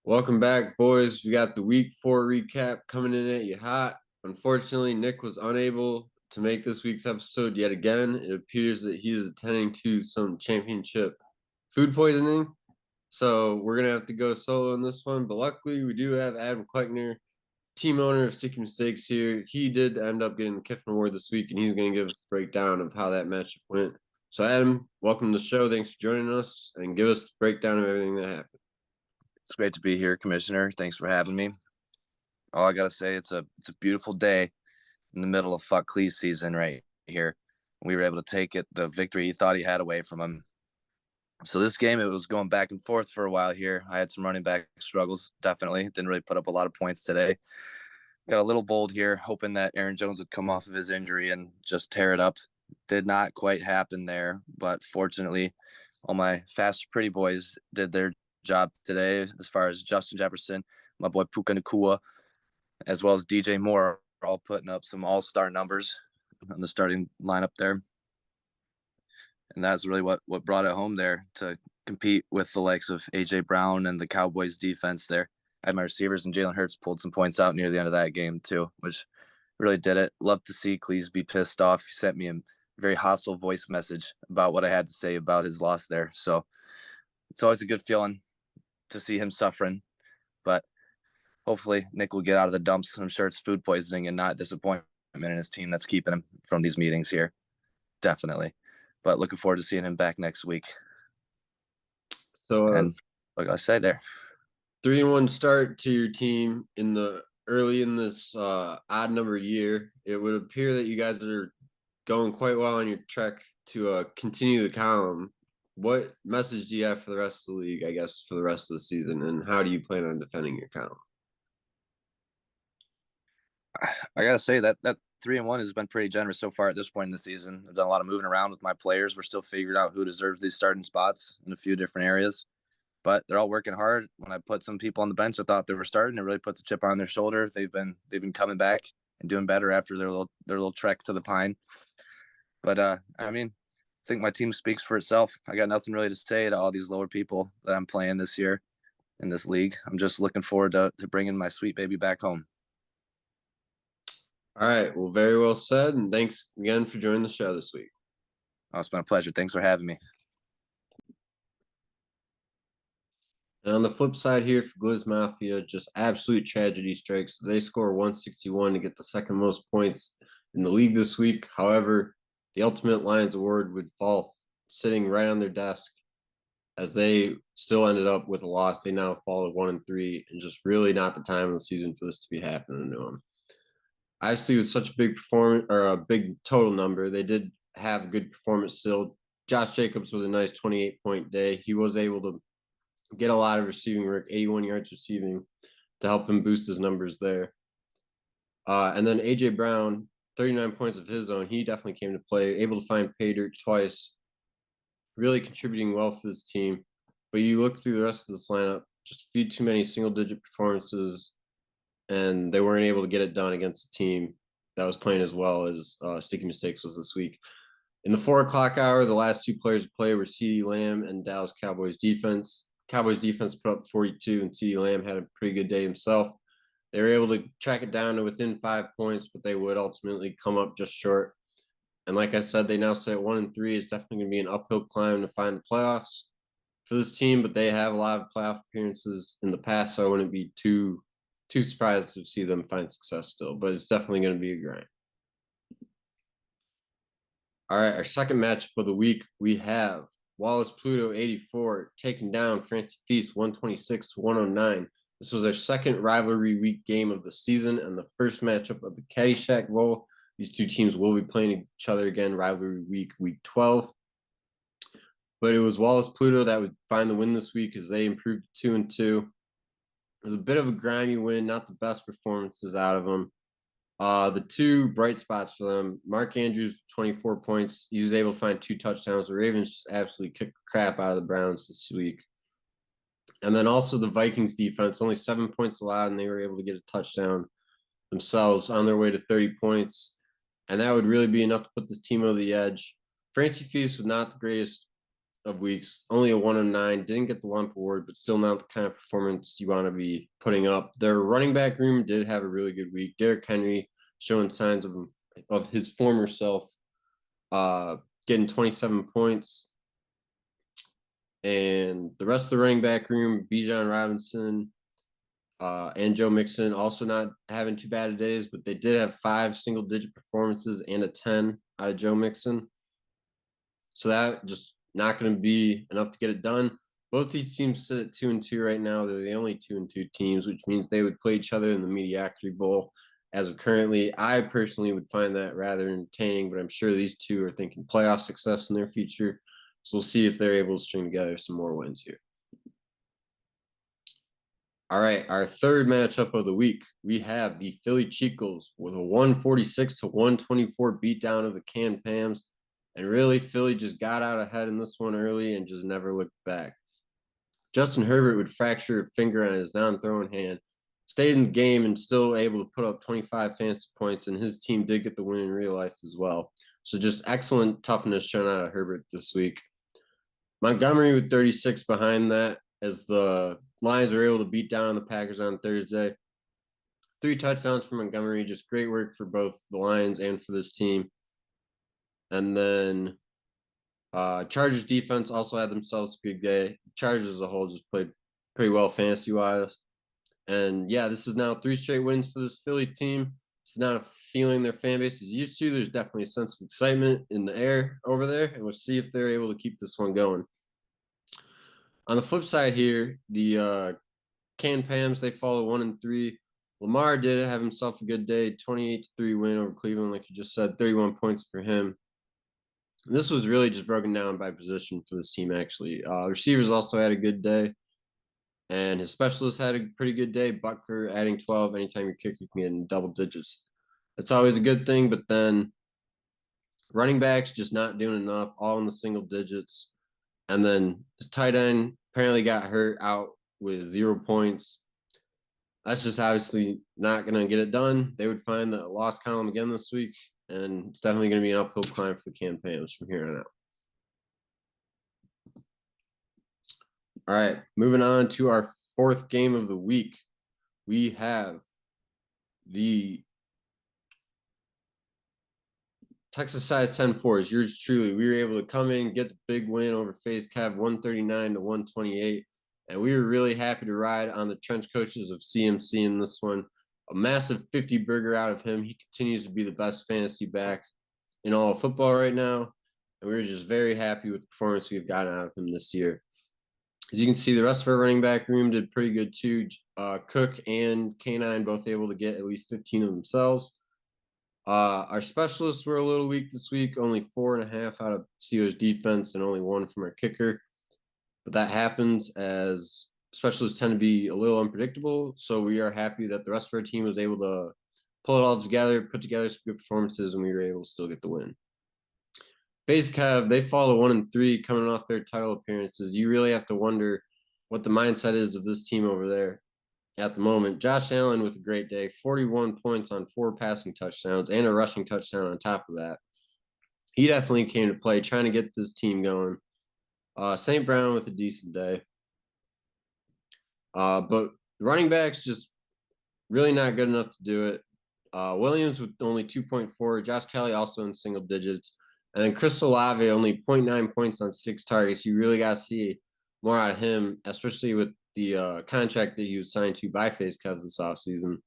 Welcome back, boys. We got the week 4 recap coming in at you hot. Unfortunately, Nick was unable to make this week's episode yet again. It appears that he is attending to some championship food poisoning. So we're going to have to go solo in this one. But luckily, we do have Adam Kleckner, team owner of Sticky Mistakes here. He did end up getting the Kiffin Award this week, and he's going to give us a breakdown of how that matchup went. So, Adam, welcome to the show. Thanks for joining us, and give us the breakdown of everything that happened. It's great to be here, Commissioner. Thanks for having me. All I gotta say, it's a beautiful day in the middle of fuck Glizz season right here. We were able to take the victory he thought he had away from him. So this game, it was going back and forth for a while here. I had some running back struggles, definitely. Didn't really put up a lot of points today. Got a little bold here, hoping that Aaron Jones would come off of his injury and just tear it up. Did not quite happen there, but fortunately, all my fast, pretty boys did their job today, as far as Justin Jefferson, my boy Puka Nakua, as well as DJ Moore, are all putting up some all-star numbers on the starting lineup there. And that's really what brought it home there, to compete with the likes of A.J. Brown and the Cowboys defense there. I had my receivers, and Jalen Hurts pulled some points out near the end of that game too, which really did it. Love to see Glizz be pissed off. He sent me a very hostile voice message about what I had to say about his loss there. So it's always a good feeling to see him suffering, but hopefully Nick will get out of the dumps. I'm sure it's food poisoning and not disappointment in his team that's keeping him from these meetings here. Definitely. But looking forward to seeing him back next week. So, and like I said there, 3-1 start to your team in the early in this odd number year. It would appear that you guys are going quite well on your trek to continue the column. What message do you have for the rest of the league, I guess, for the rest of the season, and how do you plan on defending your column? I gotta say that 3-1 has been pretty generous so far at this point in the season. I've done a lot of moving around with my players. We're still figuring out who deserves these starting spots in a few different areas, but they're all working hard. When I put some people on the bench, I thought they were starting. It really puts a chip on their shoulder. They've been coming back and doing better after their little trek to the pine. But I mean, I think my team speaks for itself. I got nothing really to say to all these lower people that I'm playing this year in this league. I'm just looking forward to bringing my sweet baby back home. All right. Well, very well said. And thanks again for joining the show this week. Oh, it's been a pleasure. Thanks for having me. And on the flip side here for Glizz Mafia, just absolute tragedy strikes. They score 161 to get the second most points in the league this week. However, the Ultimate Lions Award would fall sitting right on their desk, as they still ended up with a loss. They now fall to 1-3, and just really not the time of the season for this to be happening to them. Obviously, with such a big performance or a big total number, they did have a good performance still. Josh Jacobs with a nice 28-point day. He was able to get a lot of receiving work, 81 yards receiving, to help him boost his numbers there. And then A.J. Brown, 39 points of his own. He definitely came to play, able to find pay dirt twice, really contributing well for this team. But you look through the rest of this lineup, just a few too many single-digit performances, and they weren't able to get it done against a team that was playing as well as Sticky Mistakes was this week. In the 4 o'clock hour, the last two players to play were CeeDee Lamb and Dallas Cowboys defense. Cowboys defense put up 42, and CeeDee Lamb had a pretty good day himself. They were able to track it down to within 5 points, but they would ultimately come up just short. And like I said, they now sit at 1-3. It's definitely going to be an uphill climb to find the playoffs for this team, but they have a lot of playoff appearances in the past, so I wouldn't be too surprised to see them find success still. But it's definitely going to be a grind. All right, our second matchup of the week, we have Wallace Pluto 84 taking down Francy Feast 126-109. This was our second rivalry week game of the season and the first matchup of the Caddyshack Bowl. These two teams will be playing each other again rivalry week 12. But it was Wallace Pluto that would find the win this week as they improved to 2-2. It was a bit of a grimy win, not the best performances out of them. The two bright spots for them, Mark Andrews, 24 points. He was able to find 2 touchdowns. The Ravens just absolutely kicked the crap out of the Browns this week. And then also the Vikings defense, only 7 points allowed, and they were able to get a touchdown themselves on their way to 30 points. And that would really be enough to put this team over the edge. Francy Feast was not the greatest of weeks. Only a 1 of 9. Didn't get the Lemp award, but still not the kind of performance you want to be putting up. Their running back room did have a really good week. Derrick Henry showing signs of his former self, getting 27 points. And the rest of the running back room, Bijan Robinson and Joe Mixon, also not having too bad of days, but they did have 5 single-digit performances and a 10 out of Joe Mixon. So that just not going to be enough to get it done. Both these teams sit at 2-2 right now. They're the only 2-2 teams, which means they would play each other in the Mediocrity Bowl. As of currently, I personally would find that rather entertaining, but I'm sure these two are thinking playoff success in their future. So we'll see if they're able to string together some more wins here. All right, our third matchup of the week, we have the Philly Cheekles with a 146-124 beatdown of the Canned Pams. And really, Philly just got out ahead in this one early and just never looked back. Justin Herbert would fracture a finger on his non-throwing hand, stayed in the game and still able to put up 25 fantasy points, and his team did get the win in real life as well. So just excellent toughness shown out of Herbert this week. Montgomery with 36 behind that as the Lions were able to beat down on the Packers on Thursday. 3 touchdowns for Montgomery, just great work for both the Lions and for this team. And then Chargers defense also had themselves a good day. Chargers as a whole just played pretty well fantasy-wise. And yeah, this is now 3 straight wins for this Philly team. It's not a feeling their fan base is used to. There's definitely a sense of excitement in the air over there, and we'll see if they're able to keep this one going. On the flip side here, the Canned Pams, they follow 1-3. Lamar did have himself a good day, 28-3 win over Cleveland, like you just said, 31 points for him. This was really just broken down by position for this team, actually. Receivers also had a good day, and his specialists had a pretty good day. Butker adding 12. Anytime your kicker can get in double digits, that's always a good thing. But then running backs just not doing enough, all in the single digits. And then his tight end apparently got hurt out with 0 points. That's just obviously not going to get it done. They would find the loss column again this week, and it's definitely going to be an uphill climb for the Canned Pams from here on out. All right, moving on to our 4th game of the week. We have the Texas size 10-4s. Yours truly. We were able to come in, get the big win over FaZe Cav 139-128. And we were really happy to ride on the trench coaches of CMC in this one. A massive 50 burger out of him. He continues to be the best fantasy back in all of football right now. And we were just very happy with the performance we've gotten out of him this year. As you can see, the rest of our running back room did pretty good too. Cook and K9 both able to get at least 15 of themselves. Our specialists were a little weak this week, only 4.5 out of Steelers defense and only 1 from our kicker. But that happens as specialists tend to be a little unpredictable. So we are happy that the rest of our team was able to pull it all together, put together some good performances, and we were able to still get the win. FaZe Cav, they follow 1-3 coming off their title appearances. You really have to wonder what the mindset is of this team over there at the moment. Josh Allen with a great day, 41 points on 4 passing touchdowns and a rushing touchdown on top of that. He definitely came to play, trying to get this team going. St. Brown with a decent day. But running backs just really not good enough to do it. Williams with only 2.4. Josh Kelly also in single digits. And then Chris Olave only 0.9 points on 6 targets. You really got to see more out of him, especially with the contract that he was signed to by FaZe Cav this offseason.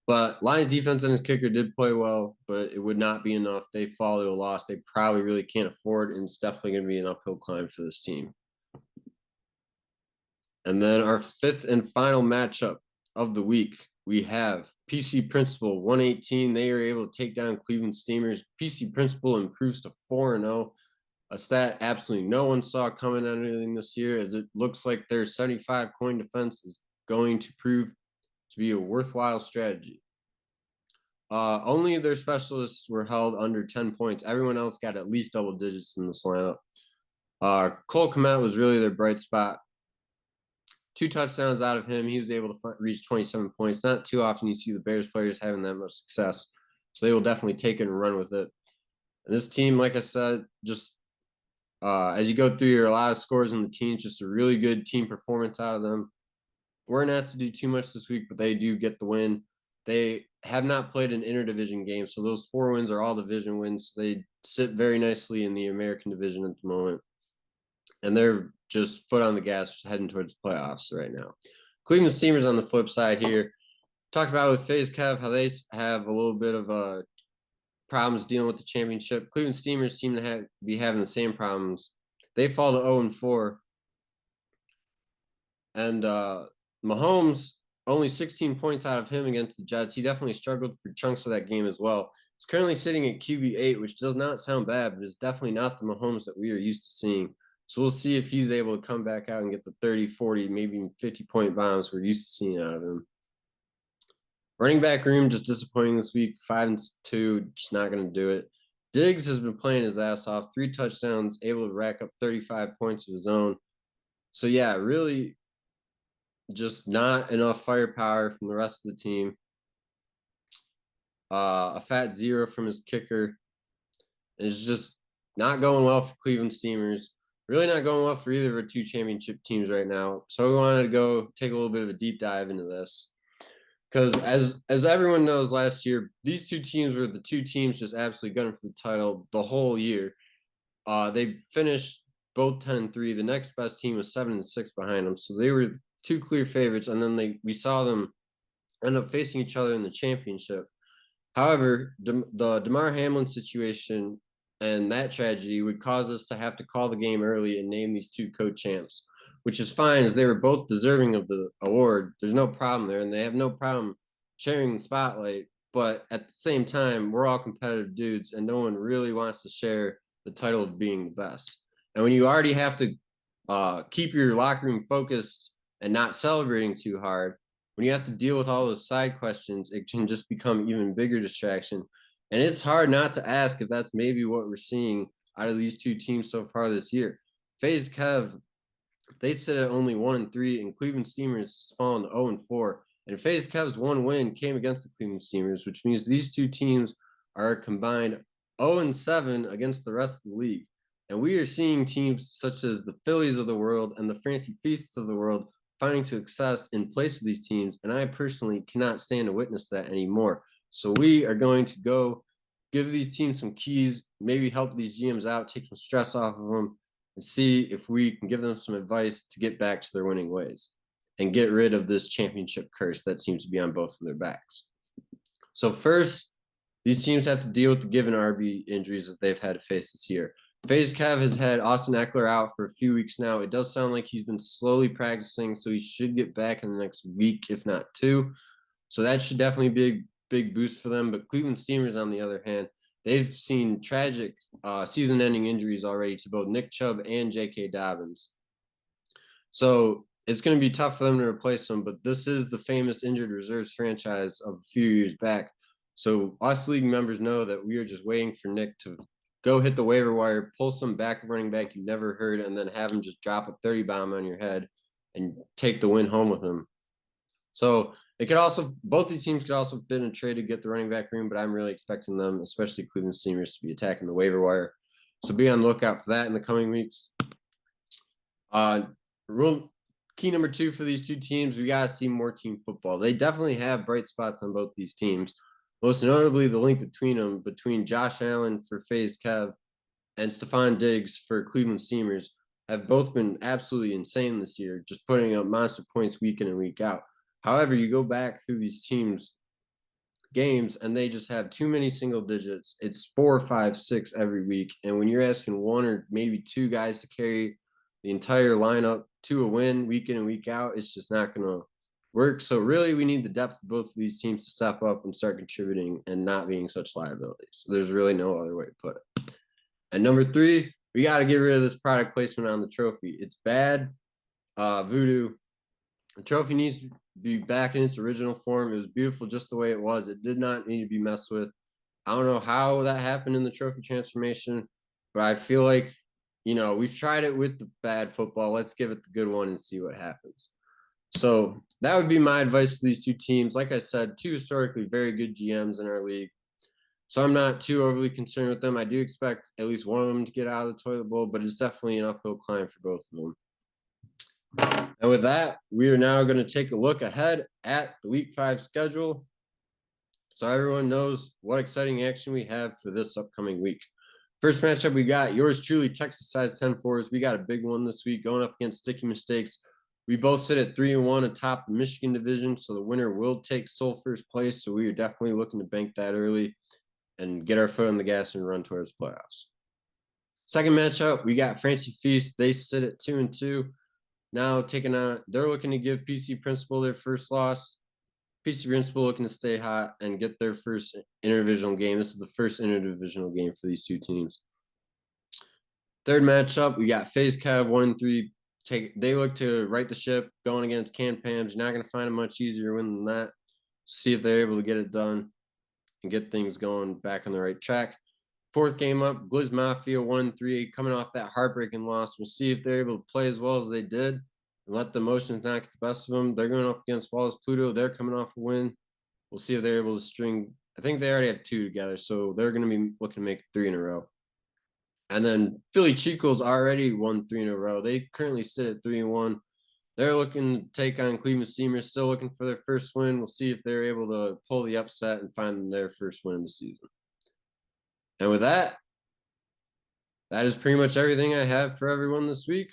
But Lions defense and his kicker did play well, but it would not be enough. They follow a loss they probably really can't afford, and it's definitely going to be an uphill climb for this team. And then our 5th and final matchup of the week, we have PC Principal 118. They are able to take down Cleveland Steamers. PC Principal improves to 4-0, a stat absolutely no one saw coming on anything this year, as it looks like their 75 coin defense is going to prove to be a worthwhile strategy. Only their specialists were held under 10 points. Everyone else got at least double digits in this lineup. Cole Kmet was really their bright spot. 2 touchdowns out of him. He was able to reach 27 points. Not too often you see the Bears players having that much success. So they will definitely take it and run with it. And this team, like I said, just As you go through here, a lot of scores in the teams, just a really good team performance out of them. Weren't asked to do too much this week, but they do get the win. They have not played an interdivision game, so those 4 wins are all division wins. They sit very nicely in the American division at the moment, and they're just foot on the gas heading towards the playoffs right now. Cleveland Steamers on the flip side here. Talked about with FaZe Kev how they have a little bit of problems dealing with the championship. Cleveland Steamers seem to be having the same problems. They fall to 0-4. And Mahomes, only 16 points out of him against the Jets. He definitely struggled for chunks of that game as well. He's currently sitting at QB8, which does not sound bad, but it's definitely not the Mahomes that we are used to seeing. So we'll see if he's able to come back out and get the 30, 40, maybe even 50-point bombs we're used to seeing out of him. Running back room, just disappointing this week. 5-2, just not going to do it. Diggs has been playing his ass off. 3 touchdowns, able to rack up 35 points of his own. So, yeah, really just not enough firepower from the rest of the team. A fat 0 from his kicker. It's just not going well for Cleveland Steamers. Really not going well for either of our 2 championship teams right now. So we wanted to go take a little bit of a deep dive into this. Because as everyone knows, last year, these 2 teams were the 2 teams just absolutely gunning for the title the whole year. They finished both 10-3. The next best team was 7-6 behind them. So they were 2 clear favorites, and then we saw them end up facing each other in the championship. However, the DeMar Hamlin situation and that tragedy would cause us to have to call the game early and name these 2 co-champs, which is fine as they were both deserving of the award. There's no problem there, and they have no problem sharing the spotlight. But at the same time, we're all competitive dudes, and no one really wants to share the title of being the best. And when you already have to keep your locker room focused and not celebrating too hard, when you have to deal with all those side questions, it can just become even bigger distraction. And it's hard not to ask if that's maybe what we're seeing out of these 2 teams so far this year. FaZe Kev, they sit at only 1-3, and Cleveland Steamers has fallen to 0-4. And FaZe Kev's 1 win came against the Cleveland Steamers, which means these 2 teams are combined 0-7 against the rest of the league. And we are seeing teams such as the Phillies of the world and the Francy Feasts of the world finding success in place of these teams, and I personally cannot stand to witness that anymore. So we are going to go give these teams some keys, maybe help these GMs out, take some stress off of them, and see if we can give them some advice to get back to their winning ways and get rid of this championship curse that seems to be on both of their backs. So first, these teams have to deal with the given RB injuries that they've had to face this year. FaZe Kev has had Austin Eckler out for a few weeks now. It does sound like he's been slowly practicing, so he should get back in the next week, if not 2. So that should definitely be a big boost for them. But Cleveland Steamers, on the other hand, they've seen tragic season-ending injuries already to both Nick Chubb and J.K. Dobbins. So it's going to be tough for them to replace them, but this is the famous injured reserves franchise of a few years back. So us league members know that we are just waiting for Nick to go hit the waiver wire, pull some backup running back you've never heard, and then have him just drop a 30 bomb on your head and take the win home with him. So it could also, both these teams could also fit in a trade to get the running back room, but I'm really expecting them, especially Cleveland Steamers, to be attacking the waiver wire. So be on the lookout for that in the coming weeks. Key number 2 for these 2 teams, we got to see more team football. They definitely have bright spots on both these teams. Most notably, the link between them, between Josh Allen for FaZe Kev and Stephon Diggs for Cleveland Steamers, have both been absolutely insane this year, just putting up monster points week in and week out. However, you go back through these teams' games, and they just have too many single digits. It's 4, 5, 6 every week. And when you're asking 1 or maybe 2 guys to carry the entire lineup to a win week in and week out, it's just not going to work. So really, we need the depth of both of these teams to step up and start contributing and not being such liabilities. So there's really no other way to put it. And number 3, we got to get rid of this product placement on the trophy. It's bad. Voodoo. The trophy needs to be back in its original form. It was beautiful just the way it was. It did not need to be messed with. I don't know how that happened in the trophy transformation, but I feel like, we've tried it with the bad football. Let's give it the good one and see what happens. So that would be my advice to these 2 teams. Like I said, 2 historically very good GMs in our league. So I'm not too overly concerned with them. I do expect at least one of them to get out of the toilet bowl, but it's definitely an uphill climb for both of them. And with that, we are now going to take a look ahead at the week 5 schedule, so everyone knows what exciting action we have for this upcoming week. First matchup, we got yours truly, Texas size 10-4s. We got a big one this week going up against Sticky Mistakes. We both sit at 3-1 atop the Michigan division, so the winner will take sole first place. So we are definitely looking to bank that early and get our foot on the gas and run towards playoffs. Second matchup, we got Francy Feast. They sit at 2-2. Now taking on, they're looking to give PC Principal their first loss. PC Principal looking to stay hot and get their first interdivisional game. This is the first interdivisional game for these two teams. Third matchup, we got FaZe Kev 1-3. They look to right the ship going against Canned Pams. You're not going to find a much easier win than that. See if they're able to get it done and get things going back on the right track. Fourth game up, Glizz Mafia 1-3, coming off that heartbreaking loss. We'll see if they're able to play as well as they did and let the emotions not get the best of them. They're going up against Wallace Pluto. They're coming off a win. We'll see if they're able to string. I think they already have 2 together, so they're going to be looking to make 3 in a row. And then Philly Cheekles already won 3 in a row. They currently sit at 3-1. They're looking to take on Cleveland Steamers, still looking for their first win. We'll see if they're able to pull the upset and find their first win of the season. And with that, that is pretty much everything I have for everyone this week.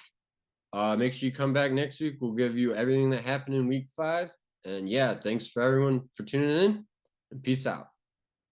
Make sure you come back next week. We'll give you everything that happened in week 5. And yeah, thanks for everyone for tuning in, and peace out.